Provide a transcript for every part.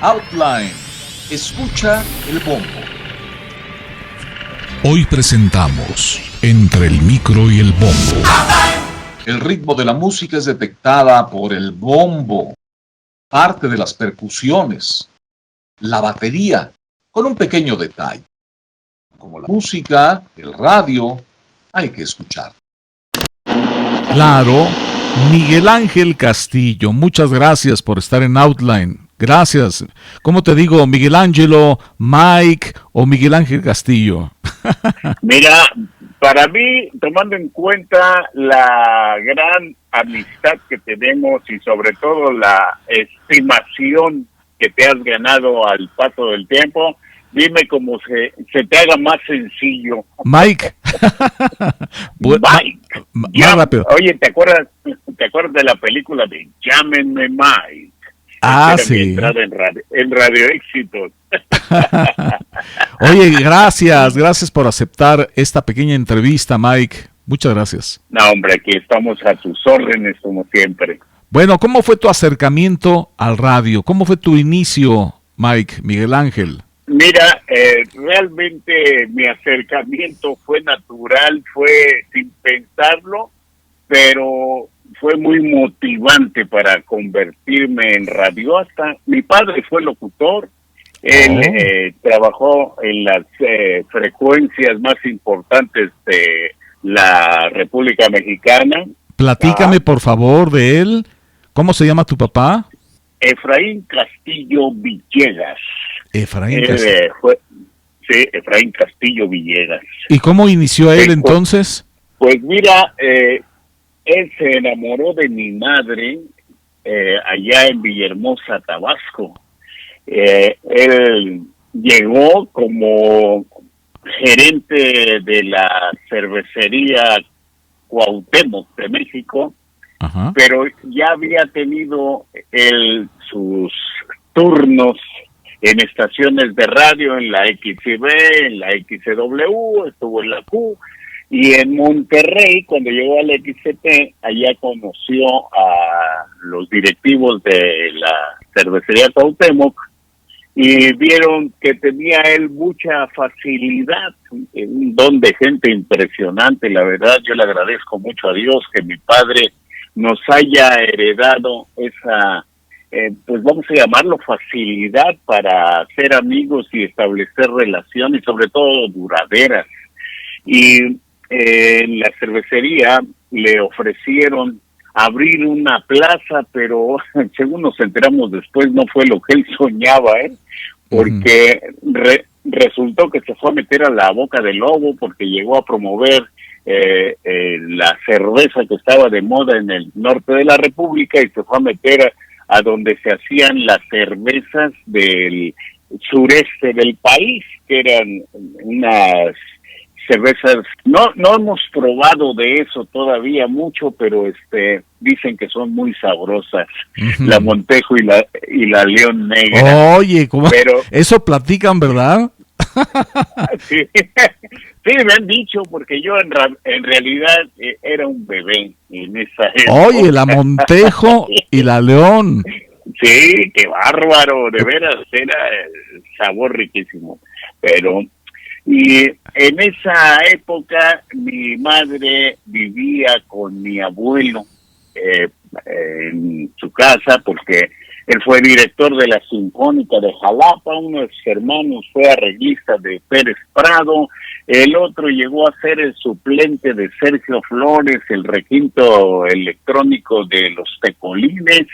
Outline. Escucha el bombo. Hoy presentamos Entre el micro y el bombo. El ritmo de la música es detectada por el bombo, parte de las percusiones, la batería, con un pequeño detalle. Como la música, el radio, hay que escuchar. Claro, Miguel Ángel Castillo, muchas gracias por estar en Outline. Gracias. ¿Cómo te digo? ¿Miguel Ángelo, Mike o Miguel Ángel Castillo? Mira, para mí, tomando en cuenta la gran amistad que tenemos y sobre todo la estimación que te has ganado al paso del tiempo, dime cómo se te haga más sencillo. Mike. Mike. Más rápido. Oye, ¿te acuerdas de la película de Llámenme Mike? Ah, sí. sí. En Radio Éxitos. Oye, gracias por aceptar esta pequeña entrevista, Mike. Muchas gracias. No, hombre, aquí estamos a tus órdenes como siempre. Bueno, ¿cómo fue tu acercamiento al radio? ¿Cómo fue tu inicio, Mike, Miguel Ángel? Mira, realmente mi acercamiento fue natural, fue sin pensarlo, pero fue muy motivante para convertirme en radioasta. Mi padre fue locutor, él trabajó en las frecuencias más importantes de la República Mexicana. Platícame, por favor, de él. ¿Cómo se llama tu papá? Efraín Castillo Villegas. Efraín Castillo. Sí, Efraín Castillo Villegas. ¿Y cómo inició él entonces? Pues mira, él se enamoró de mi madre allá en Villahermosa, Tabasco. Él llegó como gerente de la cervecería Cuauhtémoc de México. Ajá. Pero ya había tenido sus turnos en estaciones de radio, en la XCB, en la XCW, estuvo en la Q, y en Monterrey, cuando llegó a la XCP, allá conoció a los directivos de la cervecería Cuauhtémoc, y vieron que tenía él mucha facilidad, un don de gente impresionante. La verdad, yo le agradezco mucho a Dios que mi padre nos haya heredado esa, pues vamos a llamarlo facilidad para hacer amigos y establecer relaciones, sobre todo duraderas. Y en la cervecería le ofrecieron abrir una plaza, pero según nos enteramos después no fue lo que él soñaba, porque resultó que se fue a meter a la boca del lobo porque llegó a promover la cerveza que estaba de moda en el norte de la República y se fue a meter a donde se hacían las cervezas del sureste del país, que eran unas cervezas, no hemos probado de eso todavía mucho, pero dicen que son muy sabrosas, la Montejo y la León Negra. Oye, ¿cómo? Pero Eso platican, ¿verdad? sí, sí, me han dicho, porque yo en realidad era un bebé en esa época. Oye, la Montejo y la León. Sí, qué bárbaro, de veras, era sabor riquísimo. Pero, y en esa época mi madre vivía con mi abuelo en su casa, porque él fue director de la Sinfónica de Jalapa, uno de sus hermanos fue arreglista de Pérez Prado, el otro llegó a ser el suplente de Sergio Flores, el requinto electrónico de los Tecolines,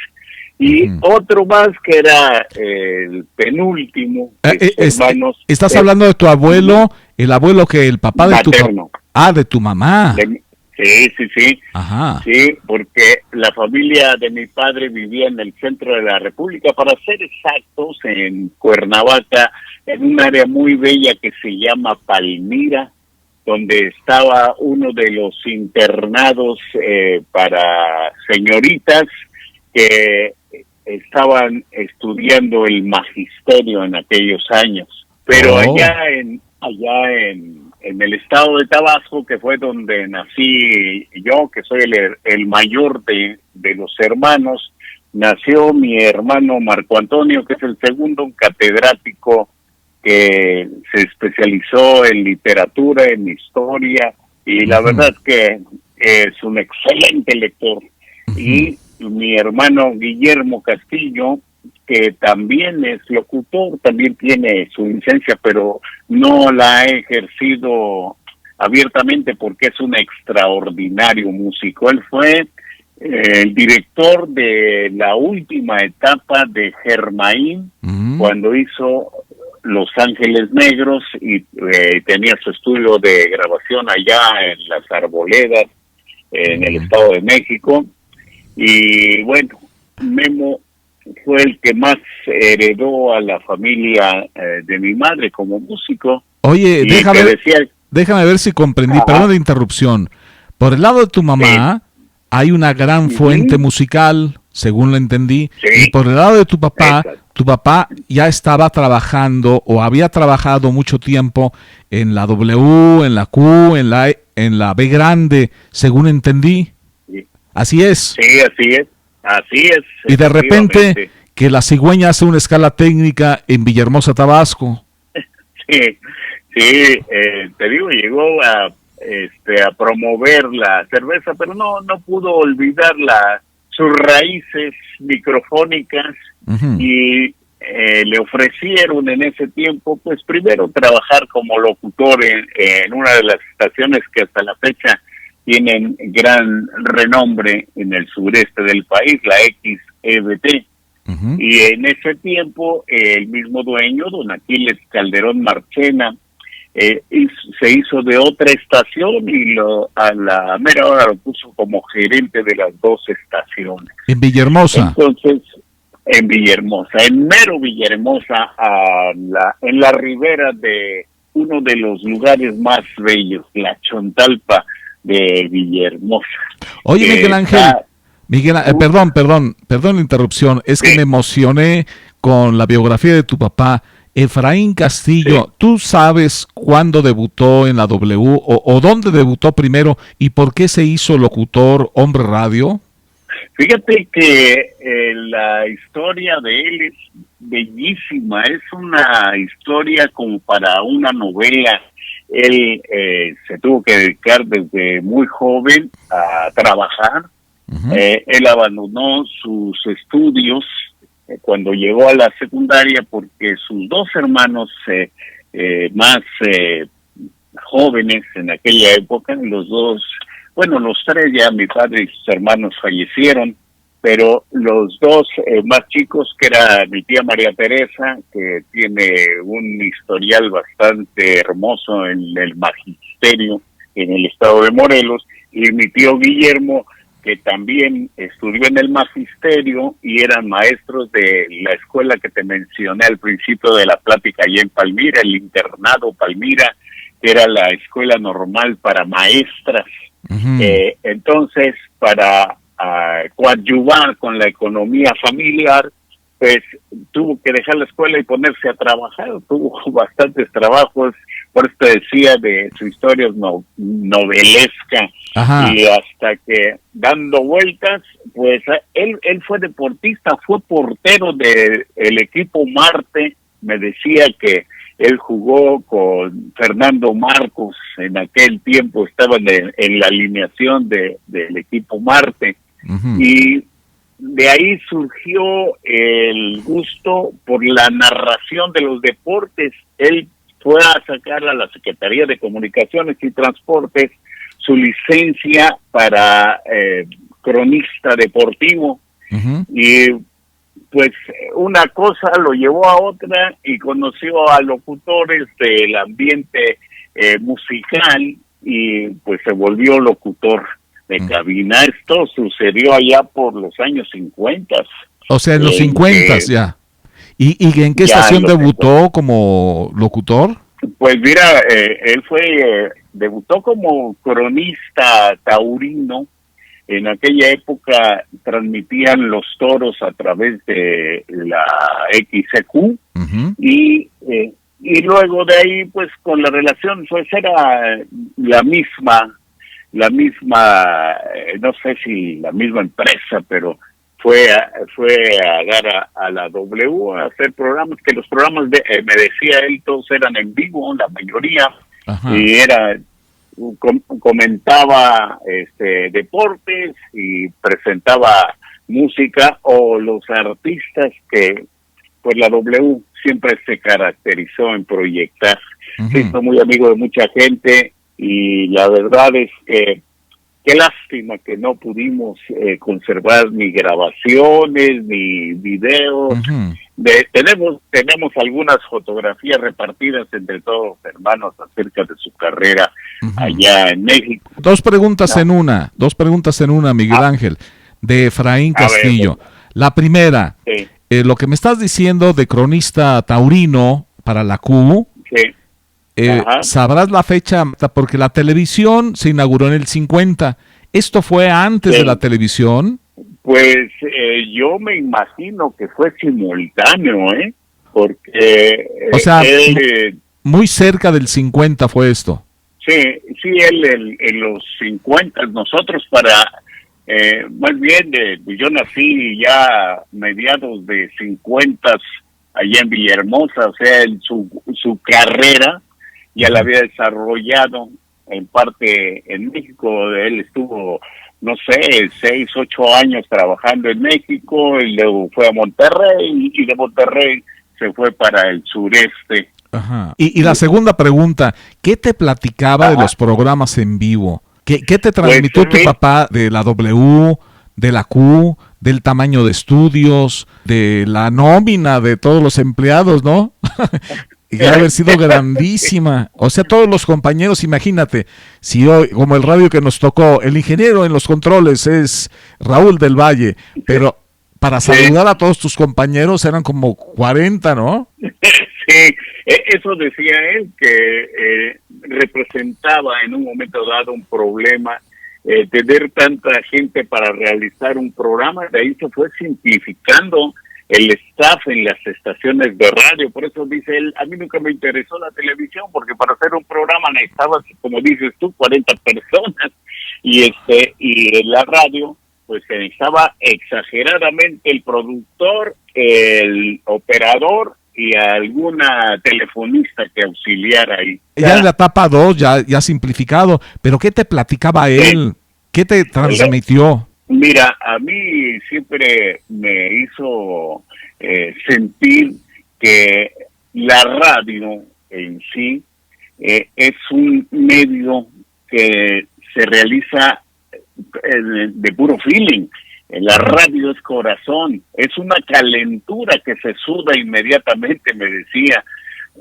y otro más que era el penúltimo de sus hermanos. ¿Estás hablando de tu abuelo, el abuelo que el papá de materno. de tu mamá? Sí. Ajá. Sí, porque la familia de mi padre vivía en el centro de la República, para ser exactos, en Cuernavaca, en un área muy bella que se llama Palmira, donde estaba uno de los internados para señoritas que estaban estudiando el magisterio en aquellos años. Pero allá en el estado de Tabasco, que fue donde nací yo, que soy el mayor de los hermanos, nació mi hermano Marco Antonio, que es el segundo, un catedrático que se especializó en literatura, en historia, y la verdad que es un excelente lector. Y mi hermano Guillermo Castillo, que también es locutor, también tiene su licencia, pero no la ha ejercido abiertamente porque es un extraordinario músico. Él fue el director de la última etapa de Germain, cuando hizo Los Ángeles Negros, y tenía su estudio de grabación allá en Las Arboledas, en el Estado de México. Y bueno, Memo fue el que más heredó a la familia de mi madre como músico. Oye, y déjame ver si comprendí, perdón la interrupción. Por el lado de tu mamá hay una gran fuente musical, según lo entendí, y por el lado de tu papá ya estaba trabajando o había trabajado mucho tiempo en la W, en la Q, en la B grande, según entendí. Así es. Sí, así es. Y de repente que la cigüeña hace una escala técnica en Villahermosa, Tabasco. Sí, te digo, llegó a promover la cerveza, pero no pudo olvidar sus raíces microfónicas. Y le ofrecieron en ese tiempo, pues primero trabajar como locutor en una de las estaciones que hasta la fecha tienen gran renombre en el sureste del país, la XEBT. Y en ese tiempo el mismo dueño, don Aquiles Calderón Marchena, se hizo de otra estación y a la mera hora lo puso como gerente de las dos estaciones. En Villahermosa. Entonces, en mero Villahermosa, en la ribera de uno de los lugares más bellos, la Chontalpa de Villahermosa. Oye, Miguel Ángel, perdón la interrupción, es que me emocioné con la biografía de tu papá, Efraín Castillo. ¿Tú sabes cuándo debutó en la W o dónde debutó primero y por qué se hizo locutor hombre radio? Fíjate que la historia de él es bellísima, es una historia como para una novela. Él se tuvo que dedicar desde muy joven a trabajar. Él abandonó sus estudios cuando llegó a la secundaria porque sus dos hermanos más jóvenes en aquella época, los tres ya, mi padre y sus hermanos fallecieron, pero los dos más chicos, que era mi tía María Teresa, que tiene un historial bastante hermoso en el magisterio en el estado de Morelos, y mi tío Guillermo, que también estudió en el magisterio y eran maestros de la escuela que te mencioné al principio de la plática allá en Palmira, el internado Palmira, que era la escuela normal para maestras. Entonces, para coadyuvar con la economía familiar, pues tuvo que dejar la escuela y ponerse a trabajar. Tuvo bastantes trabajos, por eso te decía de su historia novelesca. Y hasta que dando vueltas, pues él fue deportista, fue portero del equipo Marte. Me decía que él jugó con Fernando Marcos, en aquel tiempo estaban en la alineación del equipo Marte. Y de ahí surgió el gusto por la narración de los deportes. Él fue a sacar a la Secretaría de Comunicaciones y Transportes su licencia para cronista deportivo. Y pues una cosa lo llevó a otra y conoció a locutores del ambiente musical y pues se volvió locutor de cabina. Esto sucedió allá por los años 50. O sea, en los 50 ya. ¿Y en qué estación debutó como locutor? Pues mira, él debutó como cronista taurino. En aquella época transmitían los toros a través de la XQ y luego de ahí, pues con la relación, pues era la misma, no sé si la misma empresa, pero fue a dar a la W a hacer programas, que los programas, me decía él, todos eran en vivo, la mayoría. Ajá. Y comentaba deportes y presentaba música, o los artistas que pues la W siempre se caracterizó en proyectar. Soy muy amigo de mucha gente, y la verdad es que qué lástima que no pudimos conservar ni grabaciones ni videos. Tenemos algunas fotografías repartidas entre todos los hermanos acerca de su carrera allá en México. Dos preguntas en una, Miguel Ángel, de Efraín Castillo. La primera, sí. Lo que me estás diciendo de cronista taurino para la Q, sí. Sabrás la fecha, porque la televisión se inauguró en el 50. ¿Esto fue antes de la televisión? Pues yo me imagino que fue simultáneo, porque... O sea, muy cerca del 50 fue esto. Sí, él en los 50, nosotros más bien, yo nací ya mediados de 50 allá en Villahermosa, o sea, en su carrera ya la había desarrollado en parte en México. Él estuvo, no sé, 6, 8 años trabajando en México, y luego fue a Monterrey, y de Monterrey se fue para el sureste. Ajá. Y la segunda pregunta, ¿qué te platicaba de los programas en vivo? ¿Qué te transmitió tu papá de la W, de la Q, del tamaño de estudios, de la nómina de todos los empleados, ¿no? Y debe haber sido grandísima. O sea, todos los compañeros, imagínate, si hoy, como el radio que nos tocó, el ingeniero en los controles es Raúl del Valle, pero para saludar a todos tus compañeros eran como 40, ¿no? Sí, eso decía él, que representaba en un momento dado un problema, tener tanta gente para realizar un programa. De ahí se fue simplificando el staff en las estaciones de radio. Por eso dice él, a mí nunca me interesó la televisión, porque para hacer un programa necesitabas, como dices tú, 40 personas, y en la radio pues se necesitaba exageradamente el productor, el operador y alguna telefonista que auxiliara ahí. Ya en la etapa 2, ya simplificado, pero ¿qué te platicaba él? ¿Qué te transmitió? Mira, a mí siempre me hizo sentir que la radio en sí es un medio que se realiza de puro feeling. La radio es corazón, es una calentura que se suda inmediatamente, me decía.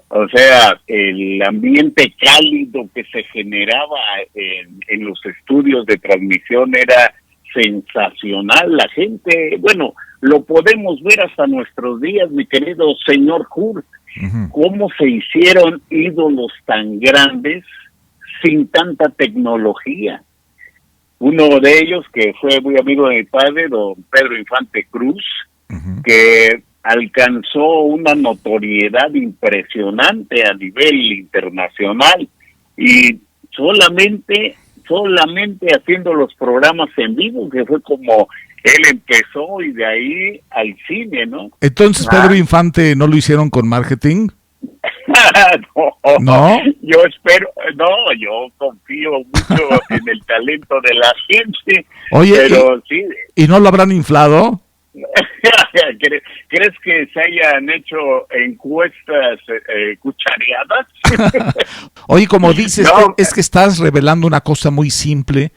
O sea, el ambiente cálido que se generaba en los estudios de transmisión era sensacional. La gente, bueno, lo podemos ver hasta nuestros días, mi querido señor Kurt, cómo se hicieron ídolos tan grandes sin tanta tecnología. Uno de ellos, que fue muy amigo de mi padre, don Pedro Infante Cruz, que alcanzó una notoriedad impresionante a nivel internacional, y solamente haciendo los programas en vivo, que fue como él empezó, y de ahí al cine, ¿no? Entonces, Pedro Infante, ¿no lo hicieron con marketing? No, yo confío mucho en el talento de la gente. Oye, pero sí. ¿Y no lo habrán inflado? ¿Crees que se hayan hecho encuestas cuchareadas? Oye, como dices, no, es que estás revelando una cosa muy simple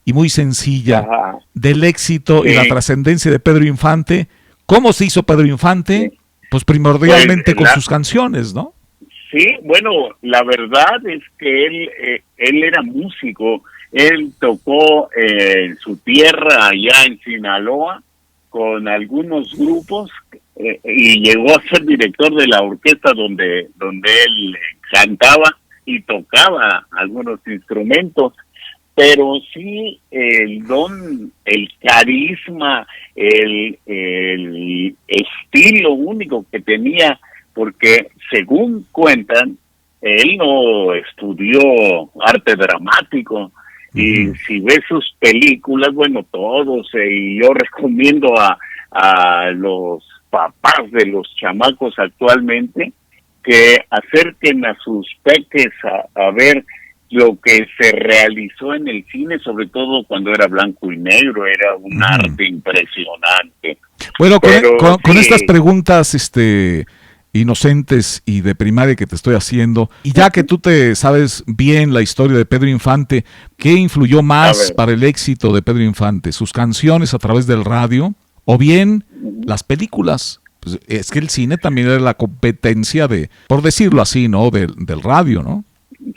y muy sencilla del éxito y la trascendencia de Pedro Infante. ¿Cómo se hizo Pedro Infante? Pues primordialmente con sus canciones, ¿no? Sí, bueno, la verdad es que él era músico. Él tocó en su tierra, allá en Sinaloa, con algunos grupos, y llegó a ser director de la orquesta donde él cantaba y tocaba algunos instrumentos. Pero sí, el don, el carisma, el estilo único que tenía, porque según cuentan, él no estudió arte dramático. Y si ves sus películas, bueno, todos, y yo recomiendo a a los papás de los chamacos actualmente que acerquen a sus peques a ver lo que se realizó en el cine, sobre todo cuando era blanco y negro, era un arte impresionante. Bueno, con sí, estas preguntas inocentes y de primaria que te estoy haciendo, y ya que tú te sabes bien la historia de Pedro Infante, ¿qué influyó más para el éxito de Pedro Infante? ¿Sus canciones a través del radio o bien las películas? Pues es que el cine también era la competencia de, por decirlo así, ¿no? Del radio, ¿no?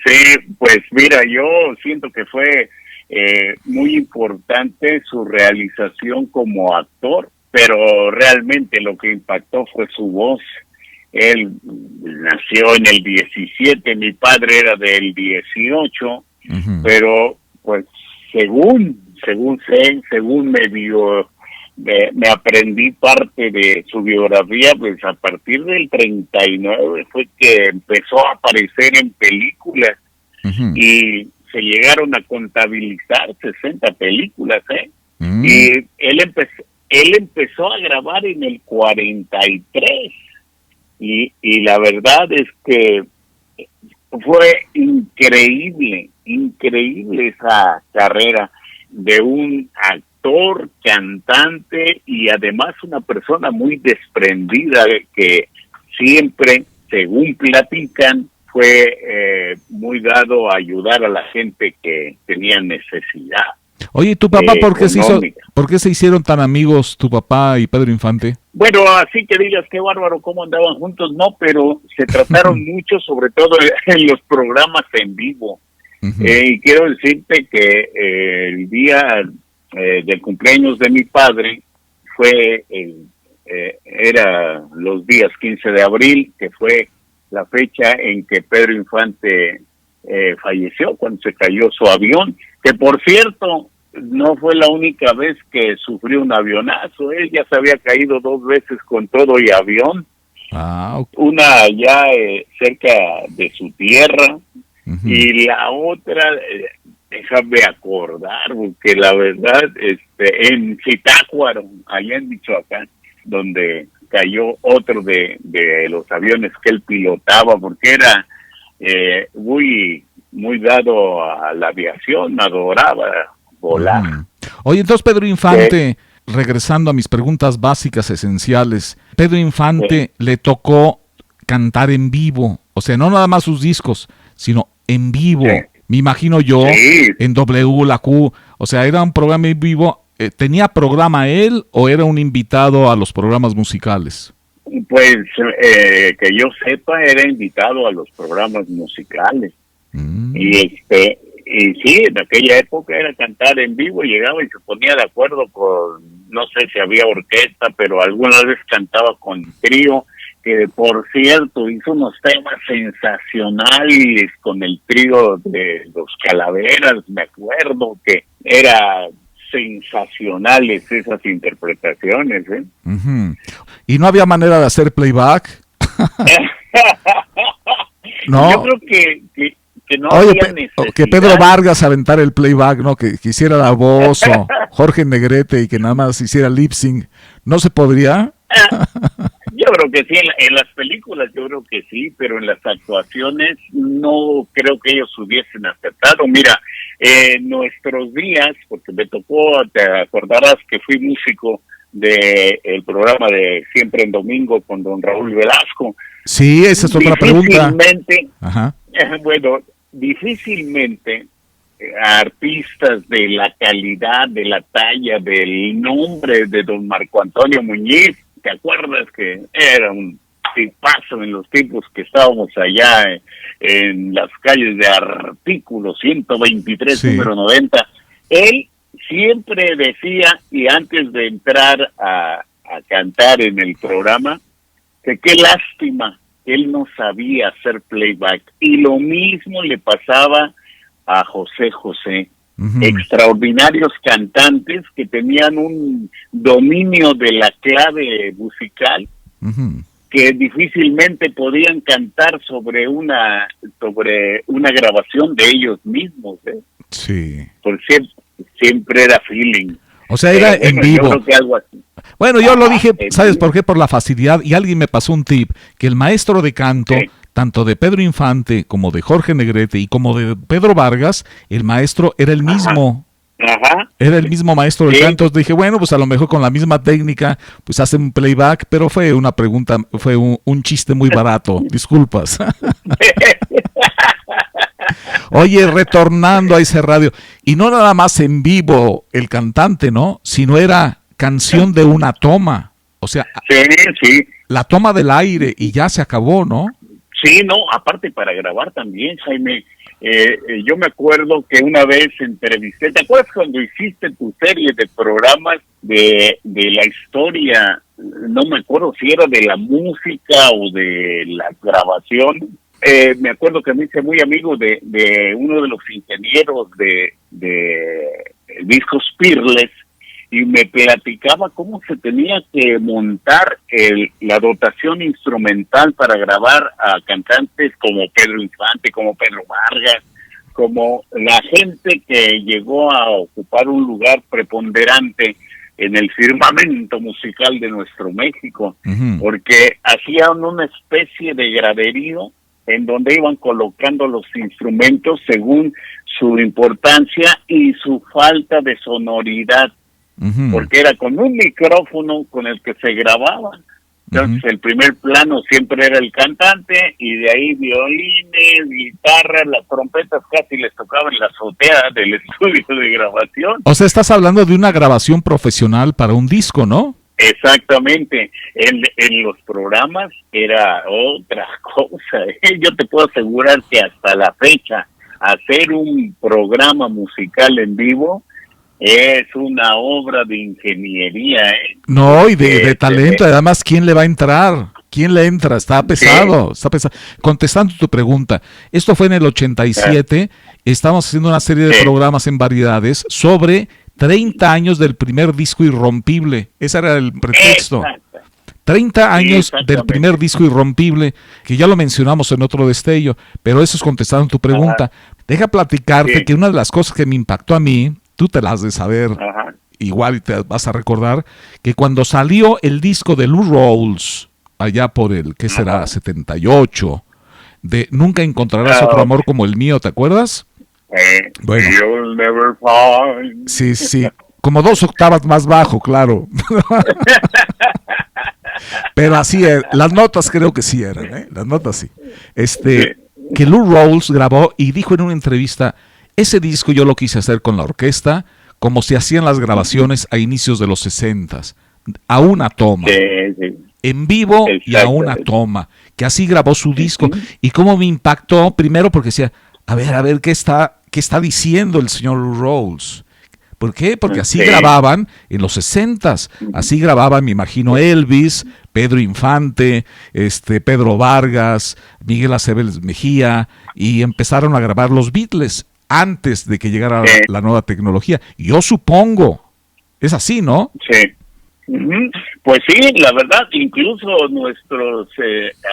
Sí, pues mira, yo siento que fue muy importante su realización como actor, pero realmente lo que impactó fue su voz. Él nació en el 17, mi padre era del 18, pero pues según me aprendí parte de su biografía, pues a partir del 39 fue que empezó a aparecer en películas y se llegaron a contabilizar 60 películas, y él empezó a grabar en el 43 y la verdad es que fue increíble esa carrera de un actor, cantante y además una persona muy desprendida que siempre, según platican, fue muy dado a ayudar a la gente que tenía necesidad. Oye, ¿tu papá por qué se hicieron tan amigos tu papá y Pedro Infante? Bueno, así que digas qué bárbaro cómo andaban juntos, no, pero se trataron mucho, sobre todo en los programas en vivo. Y quiero decirte que el día del cumpleaños de mi padre era los días 15 de abril, que fue la fecha en que Pedro Infante falleció, cuando se cayó su avión, que por cierto no fue la única vez que sufrió un avionazo. Él ya se había caído 2 veces con todo y avión. Una allá cerca de su tierra y la otra, déjame acordar, porque la verdad, en Zitácuaro, allá en Michoacán, donde cayó otro de los aviones que él pilotaba, porque era muy dado a la aviación, adoraba volar. Oye, entonces Pedro Infante, regresando a mis preguntas básicas esenciales, Pedro Infante le tocó cantar en vivo, o sea, no nada más sus discos, sino en vivo. Me imagino yo, en W, la Q, o sea, era un programa en vivo. ¿Tenía programa él o era un invitado a los programas musicales? Pues que yo sepa, era invitado a los programas musicales. Y sí, en aquella época era cantar en vivo, llegaba y se ponía de acuerdo con, no sé si había orquesta, pero alguna vez cantaba con trío, que por cierto hizo unos temas sensacionales con el trío de los Calaveras, me acuerdo que era sensacionales esas interpretaciones. ¿Y no había manera de hacer playback? No. Yo creo que no. Oye, había necesidad. Que Pedro Vargas aventara el playback, ¿no? Que hiciera la voz, o Jorge Negrete y que nada más hiciera lip sync. ¿No se podría? Yo creo que sí, en las películas yo creo que sí, pero en las actuaciones no creo que ellos hubiesen aceptado. Mira, en nuestros días, porque me tocó, te acordarás que fui músico del programa de Siempre en Domingo con don Raúl Velasco. Sí, esa es otra pregunta. Bueno, difícilmente artistas de la calidad, de la talla, del nombre de don Marco Antonio Muñiz, ¿te acuerdas que era un tipazo en los tiempos que estábamos allá en las calles de Artículo 123, número 90? Él siempre decía, y antes de entrar a cantar en el programa, que qué lástima, él no sabía hacer playback. Y lo mismo le pasaba a José José. Extraordinarios cantantes que tenían un dominio de la clave musical que difícilmente podían cantar sobre una grabación de ellos mismos. Sí. Por siempre era feeling. O sea, era en vivo. Yo creo que algo así. Bueno, yo lo dije, ¿sabes por qué? Por la facilidad, y alguien me pasó un tip, que el maestro de canto, tanto de Pedro Infante como de Jorge Negrete y como de Pedro Vargas, el maestro era el mismo. Ajá. Era el mismo maestro de canto. Dije, bueno, pues a lo mejor con la misma técnica, pues hacen un playback, pero fue una pregunta, fue un chiste muy barato. Disculpas. Oye, retornando a ese radio, y no nada más en vivo el cantante, ¿no? Sino era canción de una toma. O sea, sí. La toma del aire y ya se acabó, ¿no? Sí, no, aparte para grabar también, Jaime. Yo me acuerdo que una vez entrevisté, ¿te acuerdas cuando hiciste tu serie de programas de la historia? No me acuerdo si era de la música o de la grabación. Me acuerdo que me hice muy amigo de uno de los ingenieros de discos Peerless, y me platicaba cómo se tenía que montar la dotación instrumental para grabar a cantantes como Pedro Infante, como Pedro Vargas, como la gente que llegó a ocupar un lugar preponderante en el firmamento musical de nuestro México, porque hacían una especie de graderío en donde iban colocando los instrumentos según su importancia y su falta de sonoridad, porque era con un micrófono con el que se grababa. Entonces el primer plano siempre era el cantante, y de ahí violines, guitarras, las trompetas casi les tocaban la azotea del estudio de grabación. O sea, estás hablando de una grabación profesional para un disco, ¿no? Exactamente. En los programas era otra cosa. Yo te puedo asegurar que hasta la fecha hacer un programa musical en vivo es una obra de ingeniería. No, y de talento. Además, ¿quién le va a entrar? ¿Quién le entra? Está pesado, está pesado. Contestando tu pregunta, esto fue en el 87, estamos haciendo una serie de programas en variedades sobre 30 años del primer disco Irrompible. Ese era el pretexto. 30 años del primer disco Irrompible, que ya lo mencionamos en otro destello, pero eso es contestando tu pregunta. Deja platicarte que una de las cosas que me impactó a mí, tú te las has de saber, igual te vas a recordar, que cuando salió el disco de Lou Rawls, allá por el, ¿qué será? 78, de Nunca encontrarás otro amor como el mío, ¿te acuerdas? Bueno, You'll never find. Sí, como 2 octavas más bajo, claro. Pero así, las notas creo que sí eran, las notas sí. Que Lou Rawls grabó y dijo en una entrevista, ese disco yo lo quise hacer con la orquesta, como se hacían las grabaciones a inicios de los 60s, a una toma. En vivo y a una toma, que así grabó su disco. Y cómo me impactó, primero porque decía, a ver, ¿qué está diciendo el señor Lou Rawls? ¿Por qué? Porque así grababan en los 60s, así grababan, me imagino, Elvis, Pedro Infante, Pedro Vargas, Miguel Aceves Mejía, y empezaron a grabar los Beatles antes de que llegara la nueva tecnología. Yo supongo, es así, ¿no? Sí. Pues sí, la verdad, incluso nuestros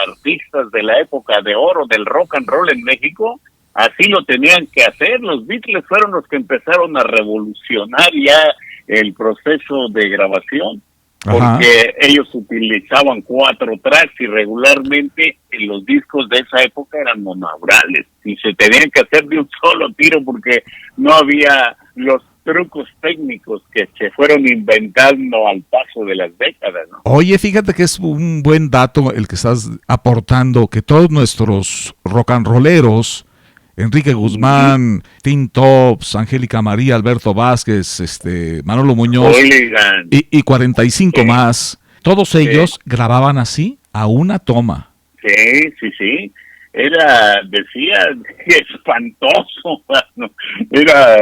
artistas de la época de oro del rock and roll en México, así lo tenían que hacer. Los Beatles fueron los que empezaron a revolucionar ya el proceso de grabación, porque ellos utilizaban 4 tracks y regularmente los discos de esa época eran monoaurales y se tenían que hacer de un solo tiro porque no había los trucos técnicos que se fueron inventando al paso de las décadas, ¿no? Oye, fíjate que es un buen dato el que estás aportando, que todos nuestros rock and rolleros, Enrique Guzmán, Tim Tops, Angélica María, Alberto Vázquez, Manolo Muñoz y 45 más, todos ellos grababan así, a una toma. Sí. Decía, espantoso. Era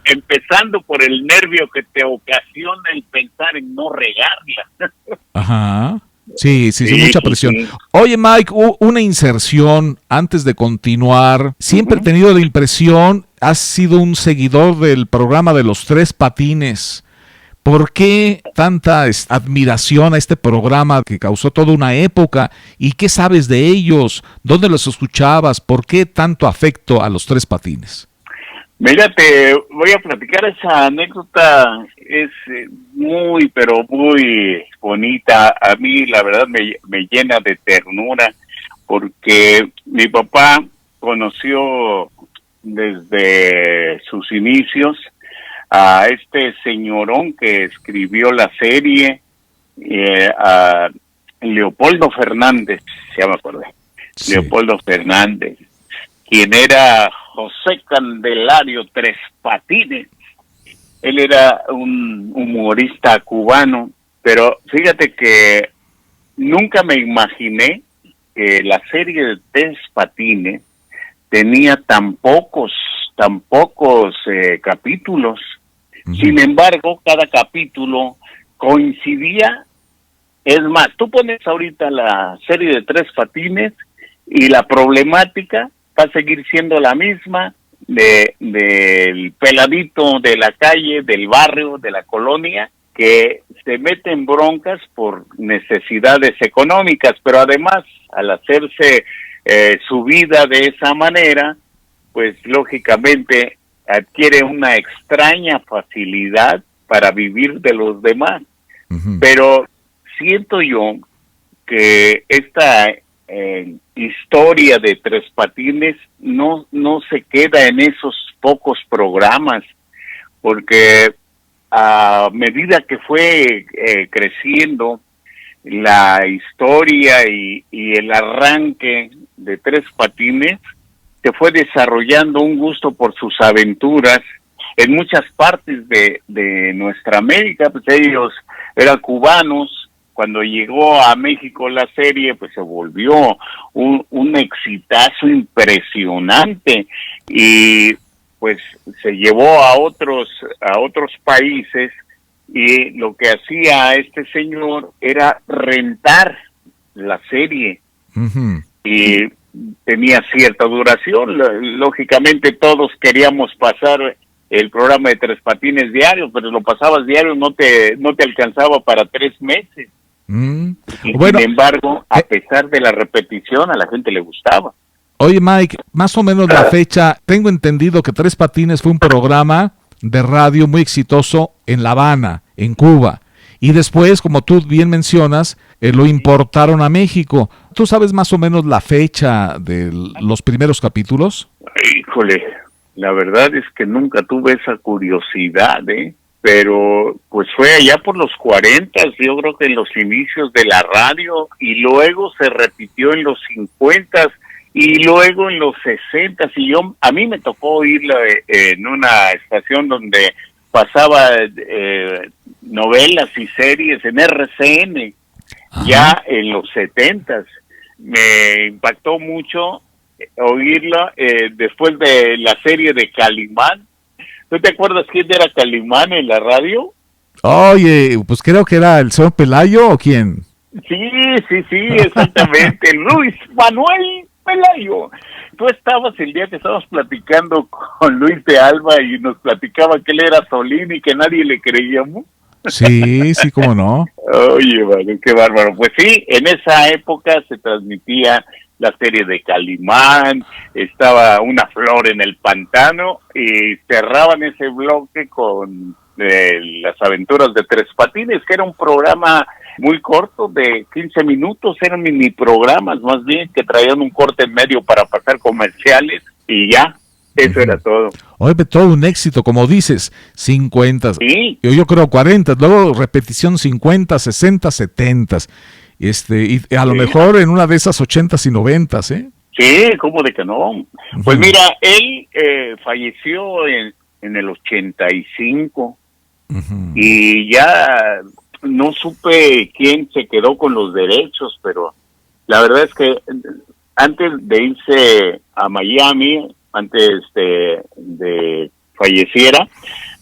empezando por el nervio que te ocasiona el pensar en no regarla. Ajá. Sí, mucha presión. Oye, Mike, una inserción antes de continuar. Siempre he tenido la impresión, has sido un seguidor del programa de Los Tres Patines. ¿Por qué tanta admiración a este programa que causó toda una época? ¿Y qué sabes de ellos? ¿Dónde los escuchabas? ¿Por qué tanto afecto a Los Tres Patines? Mira, te voy a platicar esa anécdota. muy, pero muy bonita. A mí, la verdad, me llena de ternura, porque mi papá conoció desde sus inicios a este señorón que escribió la serie, a Leopoldo Fernández, ya me acordé. Sí. Leopoldo Fernández, quien era José Candelario Tres Patines. Él era un humorista cubano, pero fíjate que nunca me imaginé que la serie de Tres Patines tenía tan pocos capítulos. Uh-huh. Sin embargo, cada capítulo coincidía. Es más, tú pones ahorita la serie de Tres Patines y la problemática va a seguir siendo la misma, del peladito de la calle, del barrio, de la colonia, que se mete en broncas por necesidades económicas, pero además, al hacerse su vida de esa manera, pues lógicamente adquiere una extraña facilidad para vivir de los demás. Uh-huh. Pero siento yo que esta historia de Tres Patines no se queda en esos pocos programas, porque a medida que fue creciendo la historia y el arranque de Tres Patines, se fue desarrollando un gusto por sus aventuras en muchas partes de nuestra América. Pues ellos eran cubanos. Cuando llegó a México la serie, pues se volvió un exitazo impresionante, y pues se llevó a otros países, y lo que hacía este señor era rentar la serie. Uh-huh. Y tenía cierta duración. Lógicamente todos queríamos pasar el programa de Tres Patines diario, pero lo pasabas diario, no te alcanzaba para 3 meses. Y bueno, sin embargo, a pesar de la repetición, a la gente le gustaba. Oye, Mike, más o menos la fecha, tengo entendido que Tres Patines fue un programa de radio muy exitoso en La Habana, en Cuba, y después, como tú bien mencionas, lo importaron a México. ¿Tú sabes más o menos la fecha de los primeros capítulos? Híjole, la verdad es que nunca tuve esa curiosidad, pero pues fue allá por los 40, yo creo que en los inicios de la radio, y luego se repitió en los 50 y luego en los 60, y a mí me tocó oírla en una estación donde pasaba novelas y series en RCN. Ajá. Ya en los 70. Me impactó mucho oírla después de la serie de Calimán. ¿Tú te acuerdas quién era Calimán en la radio? Oye, pues creo que era el señor Pelayo, ¿o quién? Sí, exactamente. Luis Manuel Pelayo. Tú estabas el día que estábamos platicando con Luis de Alba y nos platicaba que él era Solín y que nadie le creíamos. Sí, cómo no. Oye, vale, qué bárbaro. Pues sí, en esa época se transmitía la serie de Calimán, estaba Una flor en el pantano, y cerraban ese bloque con las aventuras de Tres Patines, que era un programa muy corto de 15 minutos, eran mini programas más bien, que traían un corte en medio para pasar comerciales, y ya, eso era todo. Oye, todo un éxito, como dices, 50, sí. Yo creo 40, luego repetición 50, 60, 70, y a lo mejor en una de esas 80s y 90s, ¿eh? Sí, ¿cómo de que no? Pues mira, él falleció en el 85, y ya no supe quién se quedó con los derechos, pero la verdad es que antes de irse a Miami, antes de falleciera,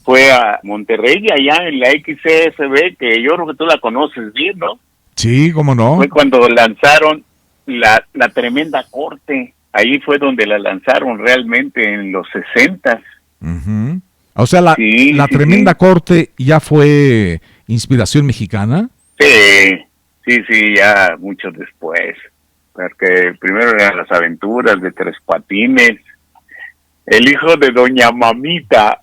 fue a Monterrey, allá en la XCSB, que yo creo que tú la conoces bien, ¿no? Sí, ¿cómo no? Fue cuando lanzaron la Tremenda Corte. Ahí fue donde la lanzaron realmente en los 60. Uh-huh. O sea, la Tremenda Corte ya fue inspiración mexicana. Sí, ya mucho después. Porque primero eran Las Aventuras de Tres Patines, el hijo de Doña Mamita.